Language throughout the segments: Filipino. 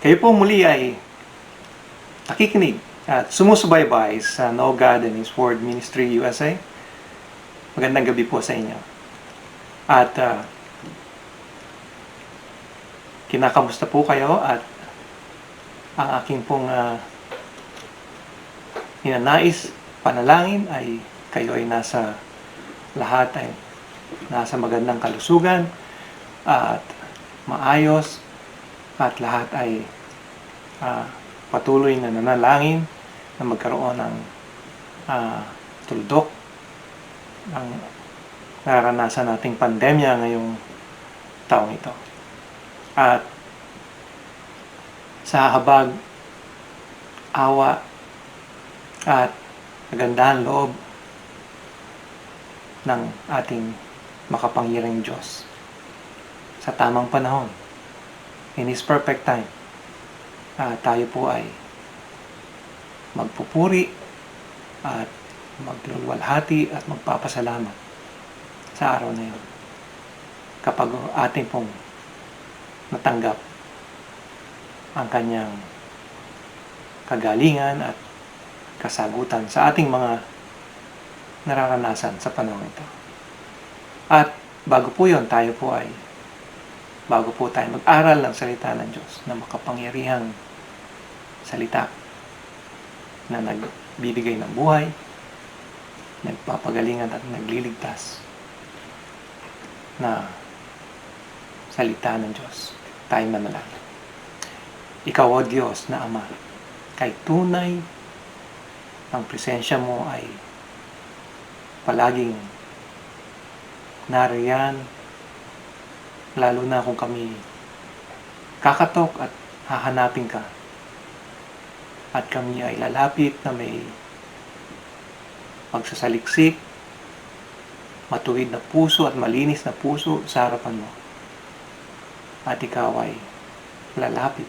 Kayo po muli ay nakikinig at sumusubaybay sa No God and His Word Ministry USA. Magandang gabi po sa inyo. At kinakamusta po kayo at ang aking pong ninanais, panalangin ay kayo ay lahat ay nasa magandang kalusugan at maayos at lahat ay patuloy na nanalangin na magkaroon ng tuldok ang nararanasan nating pandemya ngayong taong ito. At sa habag, awa at kagandahan loob ng ating makapangyarihang Diyos sa tamang panahon, in His perfect time, tayo po ay magpupuri at magluluwalhati at magpapasalamat sa araw na yun kapag ating pong natanggap ang kanyang kagalingan at kasagutan sa ating mga nararanasan sa panahon ito. At bago po tayo mag-aral ng salita ng Diyos na makapangyarihang salita na nagbibigay ng buhay, nagpapagalingan at nagliligtas na salita ng Diyos, tayo manalangin. Ikaw, O Diyos na Ama, kay tunay ang presensya mo ay palaging nariyan, lalo na kung kami kakatok at hahanapin ka at kami ay lalapit na may magsasaliksik, matuwid na puso at malinis na puso sa harapan mo. At ikaw ay lalapit.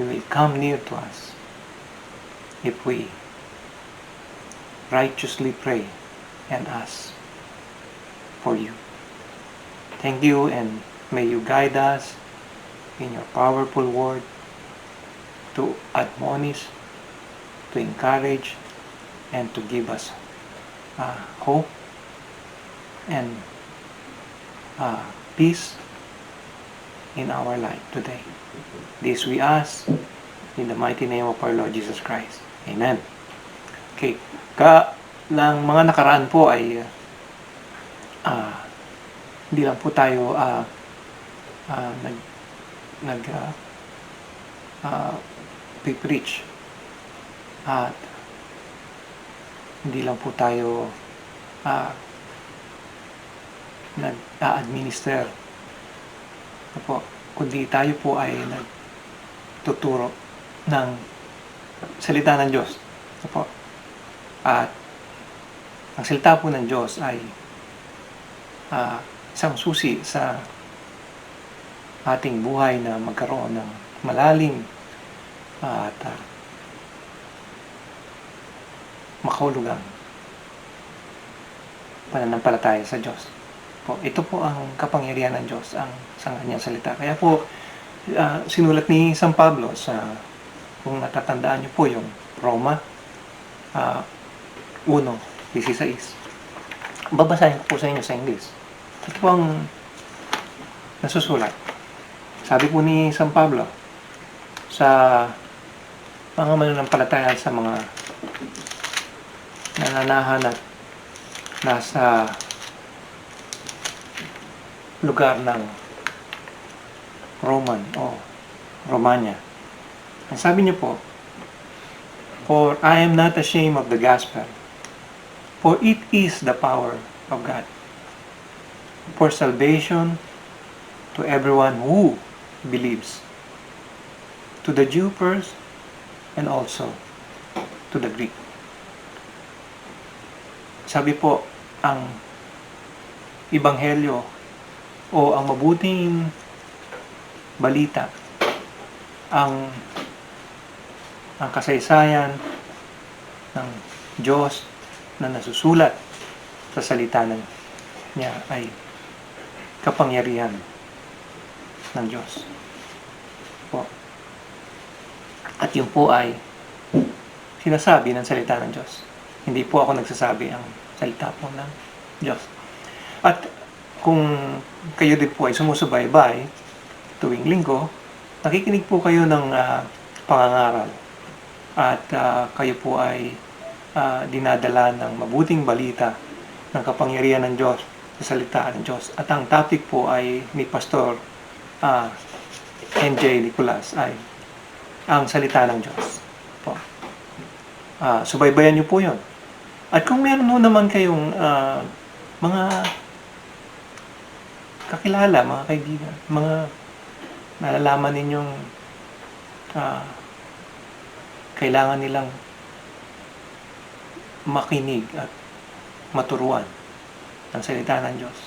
You will come near to us if we righteously pray and ask for you. Thank you, and may you guide us in your powerful word to admonish, to encourage, and to give us hope and peace in our life today. This we ask in the mighty name of our Lord Jesus Christ. Amen. Okay. Ng mga nakaraan po ay hindi lang po tayo preach at hindi lang po tayo nag-administer kundi tayo po ay nagtuturo ng salita ng Diyos. At ang salita po ng Diyos ay isang susi sa ating buhay na magkaroon ng malalim at makahulugang pananampalataya sa Diyos. Ito po ang kapangyarihan ng Diyos, ang sa kanyang salita. Kaya po, sinulat ni San Pablo kung natatandaan niyo po yung Roma 1:16. Babasahin ko po sa inyo sa English. Ito po ang nasusulat. Sabi po ni San Pablo sa mga mananampalataya sa mga nananahan at nasa lugar ng Romania. Ang sabi niyo po, "For I am not ashamed of the gospel, for it is the power of God for salvation to everyone who believes, to the Jew first and also to the Greek." Sabi po, ang Ebanghelyo o ang mabuting balita, ang kasaysayan ng Diyos na nasusulat sa salita niya ay kapangyarihan ng Diyos. Po. At yun po ay sinasabi ng salita ng Diyos. Hindi po ako nagsasabi, ang salita po ng Diyos. At kung kayo din po ay sumusubaybay tuwing linggo, nakikinig po kayo ng pangangaral. At kayo po ay dinadala ng mabuting balita ng kapangyarihan ng Diyos sa salita ng Diyos. At ang topic po ay ni Pastor NJ Nicolas ay ang salita ng Diyos po. Subaybayan niyo po yun. At kung meron naman kayong mga kakilala, mga kaibigan, mga nalalaman ninyong kailangan nilang makinig at maturuan ng salita ng Diyos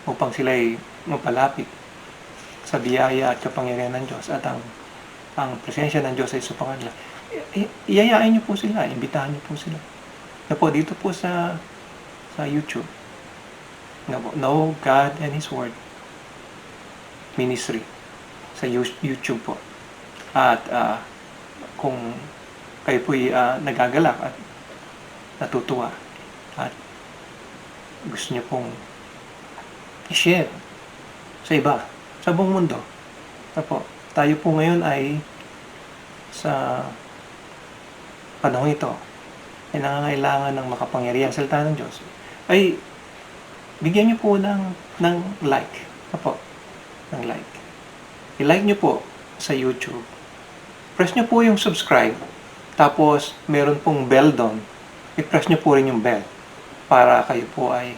upang sila ay mapalapit sa biyaya at kapangyarihan ng Diyos at ang presensya ng Diyos ay supangan nila. Iyayain niyo po sila, imbitahan niyo po sila. Na po dito po sa YouTube. Know God and His Word Ministry sa YouTube po. At kung kayo po'y nagagalak at natutuwa at gusto niyo pong i-share sa iba, sa buong mundo. Tayo po ngayon ay sa panahon ito ay nangangailangan ng makapangyarihan salita ng Diyos, ay bigyan niyo po ng like. Ng like. I-like niyo po sa YouTube. Press niyo po yung subscribe. Tapos, meron pong bell doon. I-press niyo po rin yung bell para kayo po ay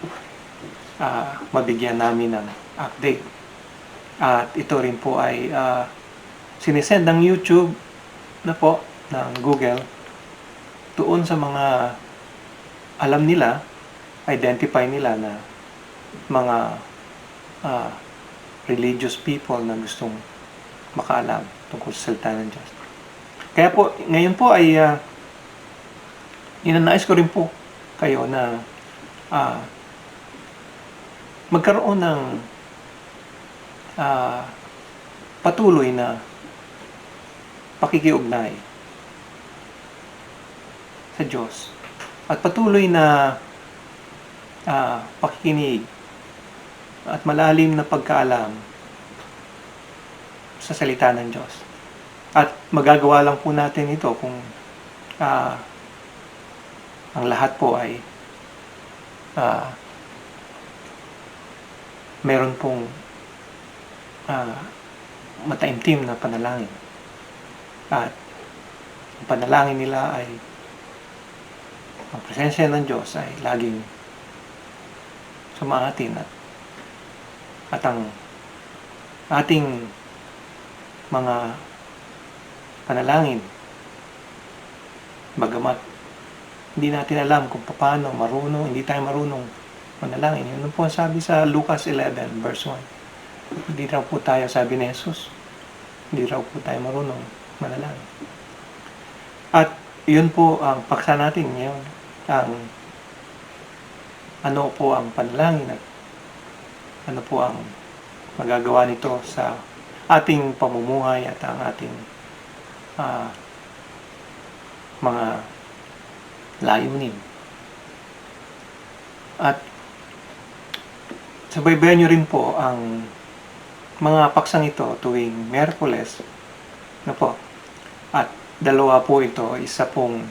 mabigyan namin ng update. At ito rin po ay sinesend ng YouTube ng Google doon sa mga alam nila, identify nila na mga religious people na gustong makaalam tungkol sa salita ng Diyos. Kaya po, ngayon po ay inanais ko rin po kayo na magkaroon ng patuloy na pakikiugnay sa Diyos at patuloy na pakikinig at malalim na pagkaalam sa salita ng Diyos. At magagawa lang po natin ito kung ang lahat po ay meron pong mataimtim na panalangin. At ang panalangin nila ay ang presensya ng Diyos ay laging sumaatin at ang ating mga panalangin, bagamat hindi natin alam kung paano hindi tayo marunong manalangin. Yun po sabi sa Lucas 11 verse 1. Hindi raw po tayo, sabi ni Jesus, hindi raw po tayo marunong manalangin. At yun po ang paksa natin ngayon, ano po ang panalangin at ano po ang magagawa nito sa ating pamumuhay at ang ating mga layunin. At subaybayan nyo rin po ang mga paksang ito tuwing Miyerkules at dalawa po ito, isa pong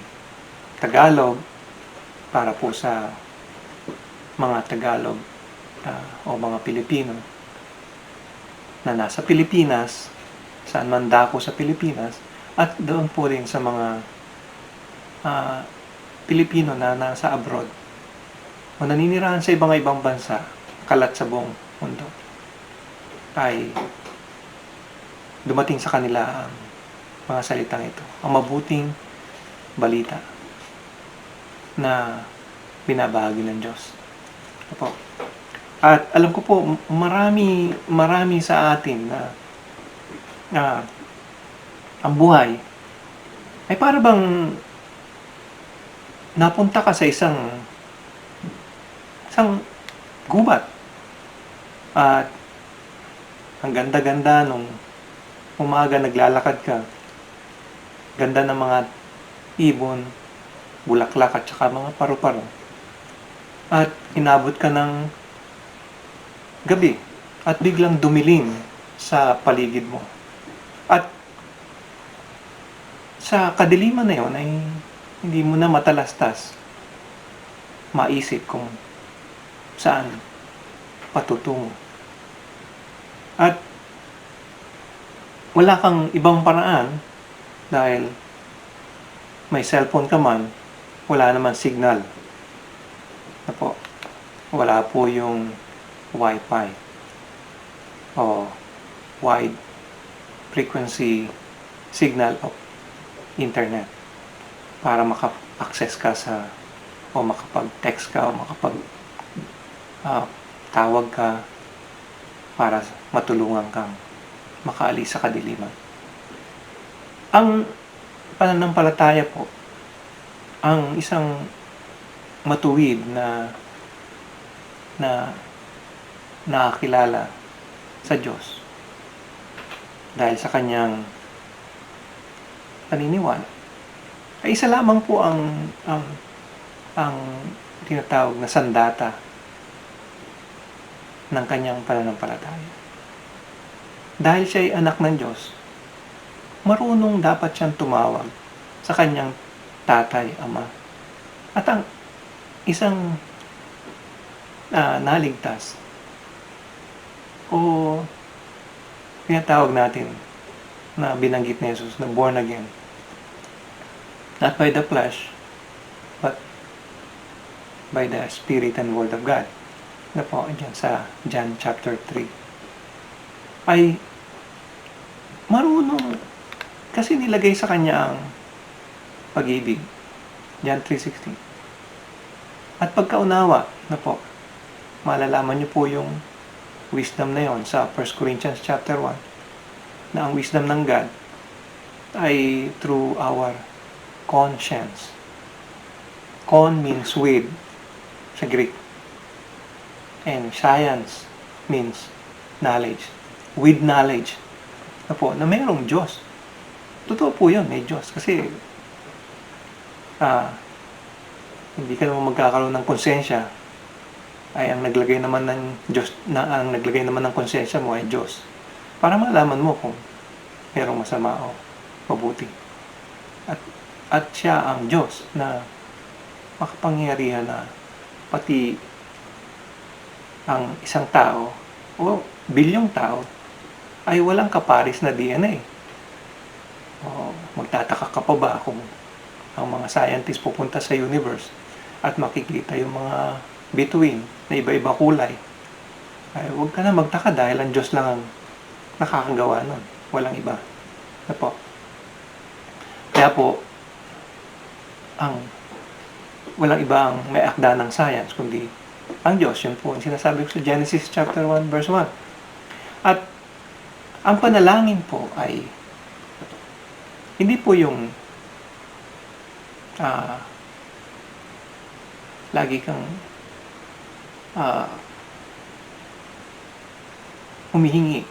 Tagalog para po sa mga Tagalog o mga Pilipino na nasa Pilipinas, saan man dako sa Pilipinas, at doon po rin sa mga Pilipino na nasa abroad o naninirahan sa ibang bansa, kalat sa buong mundo, ay dumating sa kanila ang mga salitang ito, ang mabuting balita na binabahagi ng Diyos. At alam ko po, marami sa atin na ang buhay ay para bang napunta ka sa isang gubat. At ang ganda-ganda nung umaga naglalakad ka. ganda ng mga ibon, bulaklak at saka mga paru-paro. At inabot ka ng gabi at biglang dumilim sa paligid mo. At sa kadiliman na yon ay hindi mo na matalastas maisip kung saan patutungo. At wala kang ibang paraan dahil may cellphone ka man, wala naman signal. Wala po yung Wi-Fi o wide frequency signal of internet para maka-access ka sa o makapag-text ka o tawag ka para matulungan kang makaalis sa kadiliman. Ang pananampalataya po, ang isang matuwid na nakakilala sa Diyos dahil sa kanyang paniniwala ay isa lamang po ang tinatawag na sandata ng kanyang pananampalataya. Dahil siya ay anak ng Diyos, marunong dapat siyang tumawag sa kanyang tatay, ama. At ang isang naligtas o tinatawag natin na binanggit ni Jesus na born again, not by the flesh but by the Spirit and Word of God, na po dyan sa John chapter 3, ay marunong kasi nilagay sa kanya ang pag-ibig, John 3:16. At pagkaunawa na po, malalaman niyo po yung wisdom na yon sa 1 Corinthians chapter 1, na ang wisdom ng God ay through our conscience. Con means with sa Greek, and science means knowledge. With knowledge na mayroong Diyos. Totoo po yun, may Diyos. Kasi hindi ka naman magkakaroon ng konsensya ay ang naglagay naman ng Diyos, ang naglagay naman ng konsensya mo ay Diyos. Para malaman mo kung mayroong masama o mabuti. At siya ang Diyos na makapangyarihan na pati ang isang tao o bilyong tao ay walang kaparis na DNA. O magtataka ka pa ba kung ang mga scientists pupunta sa universe at makikita yung mga bituin na iba-iba kulay? Ay huwag ka na magtaka dahil ang Diyos lang ang nakakagawa nun. Walang iba. Kaya po, walang iba ang may akda ng science kundi ang Diyos. Yun po ang sinasabi ko sa Genesis chapter 1 verse 1. At ang panalangin po ay hindi po yung lagi kang humihingi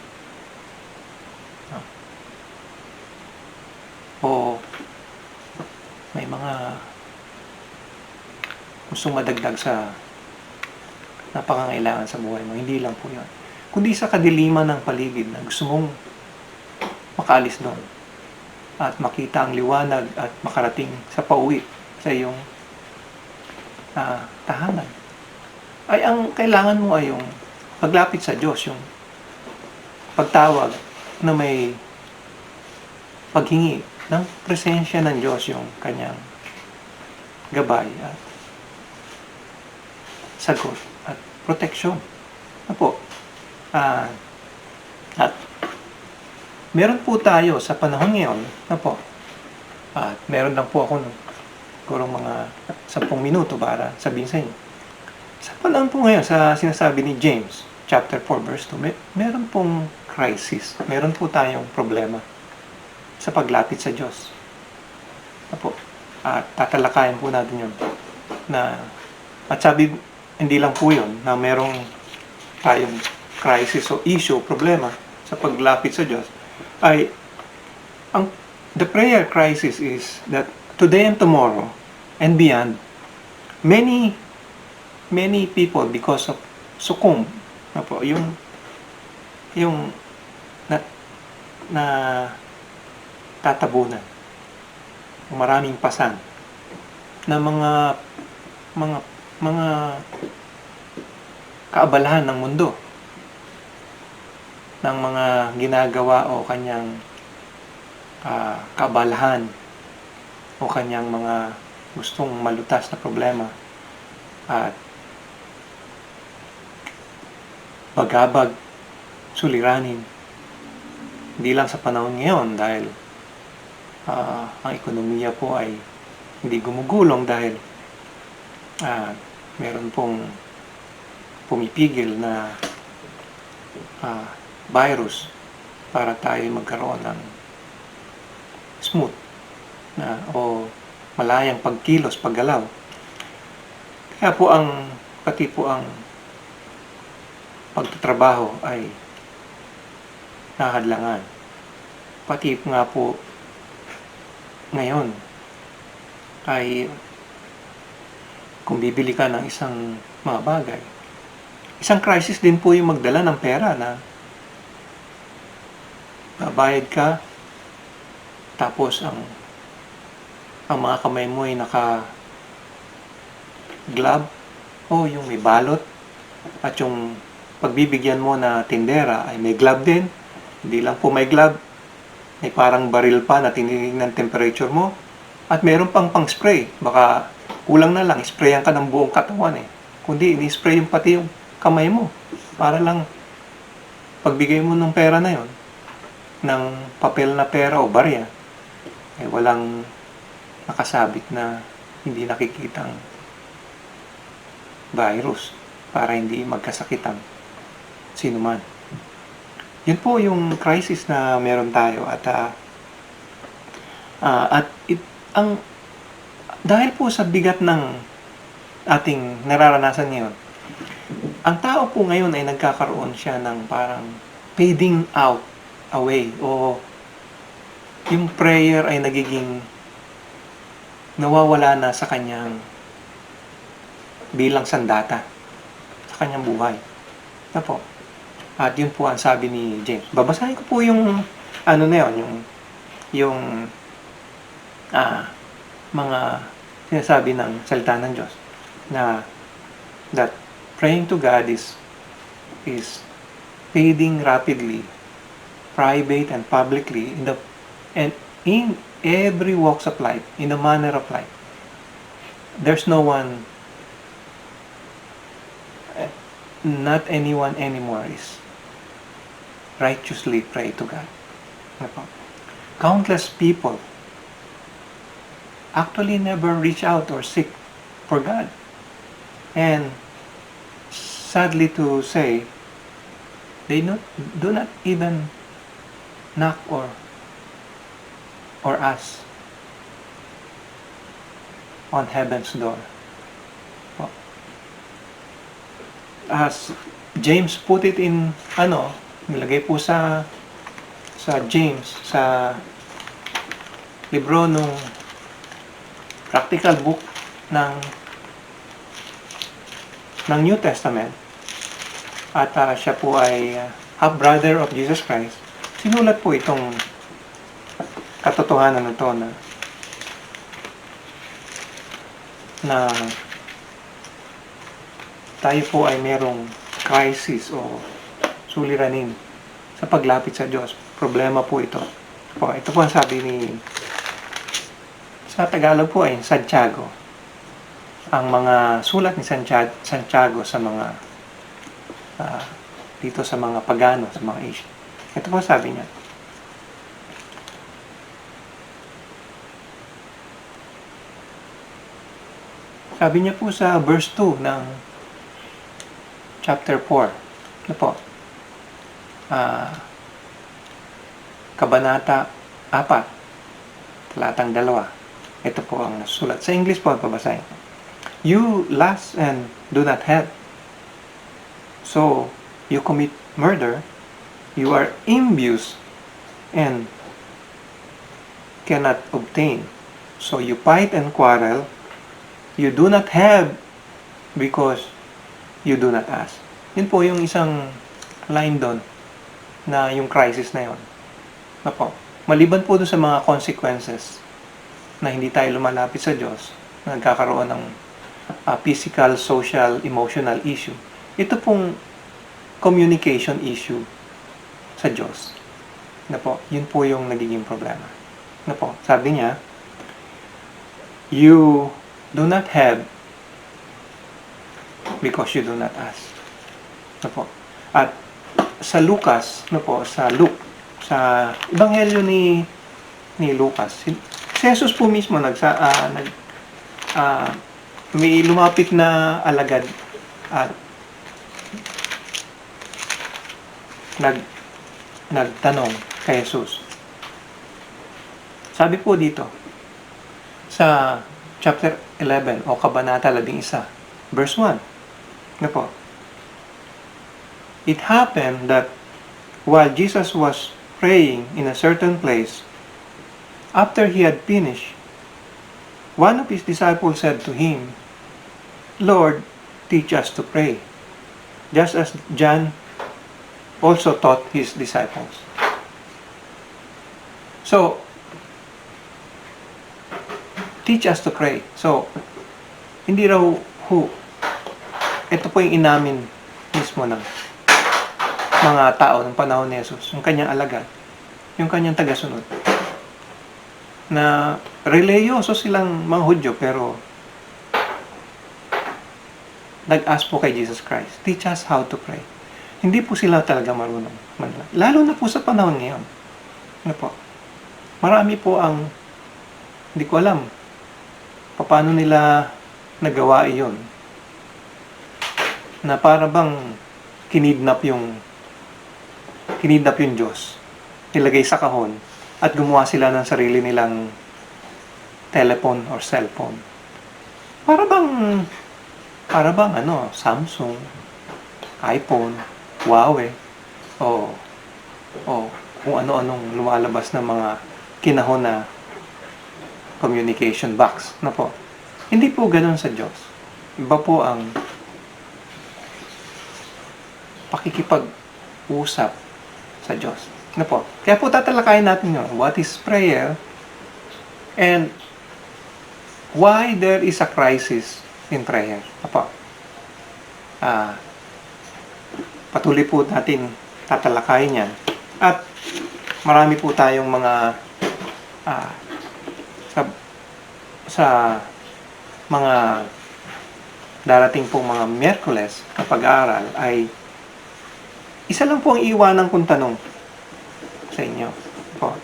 o may mga gustong madagdag sa napakangailangan sa buhay mo. Hindi lang po yun, kundi sa kadiliman ng paligid na gusto mong makaalis doon at makita ang liwanag at makarating sa pauwi sa iyong tahanan, ay ang kailangan mo ay yung paglapit sa Diyos, yung pagtawag na may paghingi ng presensya ng Diyos, yung kanyang gabay at sagot at proteksyon. At meron po tayo sa panahon ngayon at meron lang po ako siguro mga 10 minuto para sabihin sa inyo. Sa panahon po ngayon, sa sinasabi ni James chapter 4 verse 2, meron pong crisis. Meron po tayong problema sa paglapit sa Diyos. At tatalakayan po natin yun. At sabi, hindi lang po yun, na merong tayong crisis o issue, problema sa paglapit sa Diyos, ay ang the prayer crisis is that today and tomorrow and beyond, many many people because of succumb na po yung na, na tatabunan, maraming pasan na mga mga kaabalahan ng mundo, ng mga ginagawa o kanyang kaabalahan o kanyang mga gustong malutas na problema at bagabag, suliranin. Hindi lang sa panahon ngayon dahil ang ekonomiya po ay hindi gumugulong dahil meron pong pumipigil na virus para tayo magkaroon ng smooth na o malayang pagkilos, paggalaw. Kaya po pati po ang pagtatrabaho ay nahadlangan. Pati nga po ngayon ay kung bibili ka ng isang mga bagay, isang crisis din po yung magdala ng pera na babayad ka tapos ang mga kamay mo ay naka glove o yung may balot at yung pagbibigyan mo na tindera ay may glove din. Hindi lang po may glove, may parang baril pa na tinitingnan temperature mo at meron pang spray. Baka kulang na lang, sprayan ka ng buong katawan kundi ini-spray yung pati yung kamay mo para lang pagbigay mo ng pera na yon, ng papel na pera o barya, walang nakasabit na hindi nakikitang virus para hindi magkasakitan sino man. Yun po yung crisis na meron tayo at dahil po sa bigat ng ating nararanasan ngayon, ang tao po ngayon ay nagkakaroon siya ng parang fading out away o yung prayer ay nagiging nawawala na sa kanyang bilang sandata sa kanyang buhay. Na po. At yun po ang sabi ni James. Babasahin ko po yung na yun, mga sinasabi ng salita ng Diyos na that praying to God is fading rapidly, private and publicly in every walks of life, in the manner of life. There's no one, not anyone anymore is righteously pray to God. Countless people actually never reach out or seek for God. And sadly to say, they do not even knock or ask on heaven's door. As James put it in nilagay po sa James sa libro nung practical book ng New Testament at siya po ay half brother of Jesus Christ. Sinulat po itong katotohanan na to na tayo po ay merong crisis o suliranin sa paglapit sa Diyos. Problema po ito. Ito po ang sabi sa Tagalog po ay Santiago. Ang mga sulat ni Santiago sa mga dito sa mga pagano, sa mga Asia. Ito po sabi niya. Sabi niya po sa verse 2 ng chapter 4. Ano po? Kabanata 4, talatang 2. Ito po ang nasulat. Sa English po, pabasahin. You lust and do not have. So, you commit murder. You are envious and cannot obtain. So you fight and quarrel. You do not have because you do not ask. Yun po yung isang line doon na yung crisis na yun. Apo. Maliban po doon sa mga consequences na hindi tayo lumalapit sa Diyos, na nagkakaroon ng physical, social, emotional issue. Ito pong communication issue sa Diyos. Na po, yun po yung nagiging problema. Na po, sabi niya, you do not have because you do not ask. Na po. At sa Lucas, no po, sa Luke, sa Ebanghelyo ni Lucas, si Jesus po mismo may lumapit na alagad at nagtanong kay Jesus. Sabi po dito sa chapter 11 o kabanata 11, verse 1. Ano po? It happened that while Jesus was praying in a certain place, after he had finished, one of his disciples said to him, Lord, teach us to pray, just as John also taught his disciples. So, teach us to pray. So, hindi raw ito po yung inamin mismo ng mga tao ng panahon ni Jesus, yung kanyang alagad, yung kanyang tagasunod, na religyoso silang mga Hudyo, pero nag-ask po kay Jesus Christ, teach us how to pray. Hindi po sila talaga marunong manalangin. Lalo na po sa panahon ngayon. Ano po? Marami po ang hindi ko alam paano nila nagawa iyon. Na para bang kinidnap yung Diyos. Nilagay sa kahon at gumawa sila ng sarili nilang telephone or cellphone. Para bang Samsung, iPhone, Huawei, o kung ano-anong lumalabas na mga kinahon na communication box na po. Hindi po ganoon sa Diyos. Iba po ang pakikipag-usap sa Diyos. Na po. Kaya po tatalakayin natin yun. What is prayer? And why there is a crisis in prayer. Na po. Patuloy po natin tatalakayin yan. At marami po tayong mga sa mga darating pong mga Miyerkules na pag-aaral ay isa lang po ang iwanan kong tanong sa inyo. Po.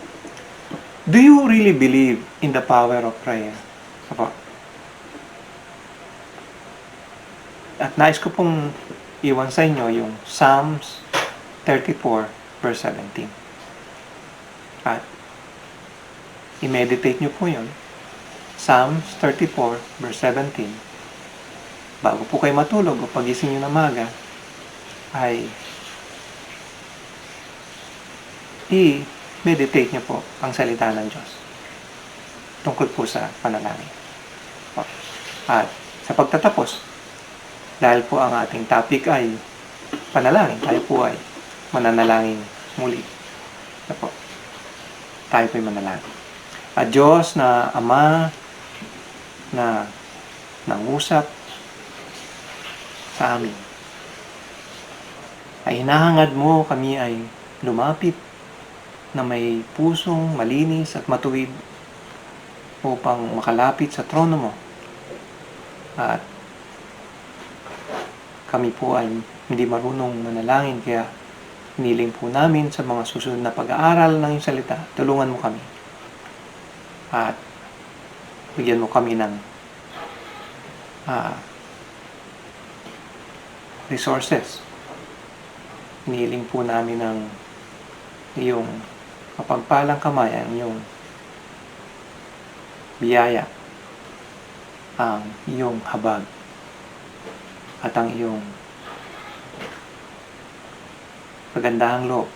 Do you really believe in the power of prayer? Po. At nais ko pong iwan sa inyo yung Psalms 34 verse 17. At i-meditate nyo po yun. Psalms 34 verse 17. Bago po kayo matulog o pagising nyo na maga, ay i-meditate nyo po ang salita ng Diyos tungkol po sa panalangin. At sa pagtatapos, dahil po ang ating topic ay panalangin, tayo po ay mananalangin muli. Tayo po ay manalangin. At Diyos na Ama na nangusap sa amin, ay hinahangad mo kami ay lumapit na may pusong malinis at matuwid upang makalapit sa trono mo. At kami po ay hindi marunong manalangin, kaya hiniling po namin sa mga susunod na pag-aaral ng iyong salita, tulungan mo kami. At bigyan mo kami ng resources. Hiniling po namin ng iyong mapagpalang kamay, ang iyong biyaya, ang iyong habag, at ang iyong magandahang loob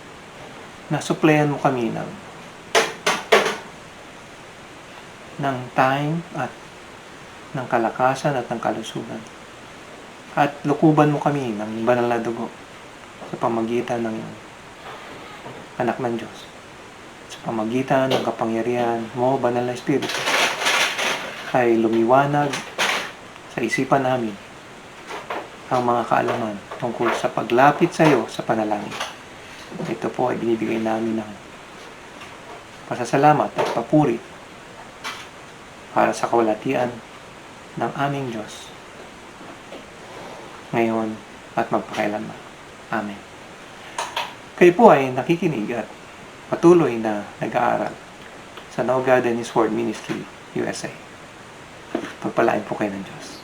na suplehan mo kami ng ng time at ng kalakasan at ng kalusugan. At lukuban mo kami ng banal na dugo sa pamagitan ng anak ng Diyos. Sa pamagitan ng kapangyarihan mo, banal na Espiritu, ay lumiwanag sa isipan namin ang mga kaalaman tungkol sa paglapit sa iyo sa panalangin. Ito po ay binibigay namin ng pasasalamat at papuri para sa kawalatian ng aming Diyos ngayon at magpakailanman. Amen. Kayo po ay nakikinig at patuloy na nag-aaral sa No God and His Word Ministry USA. Pagpalain po kayo ng Diyos.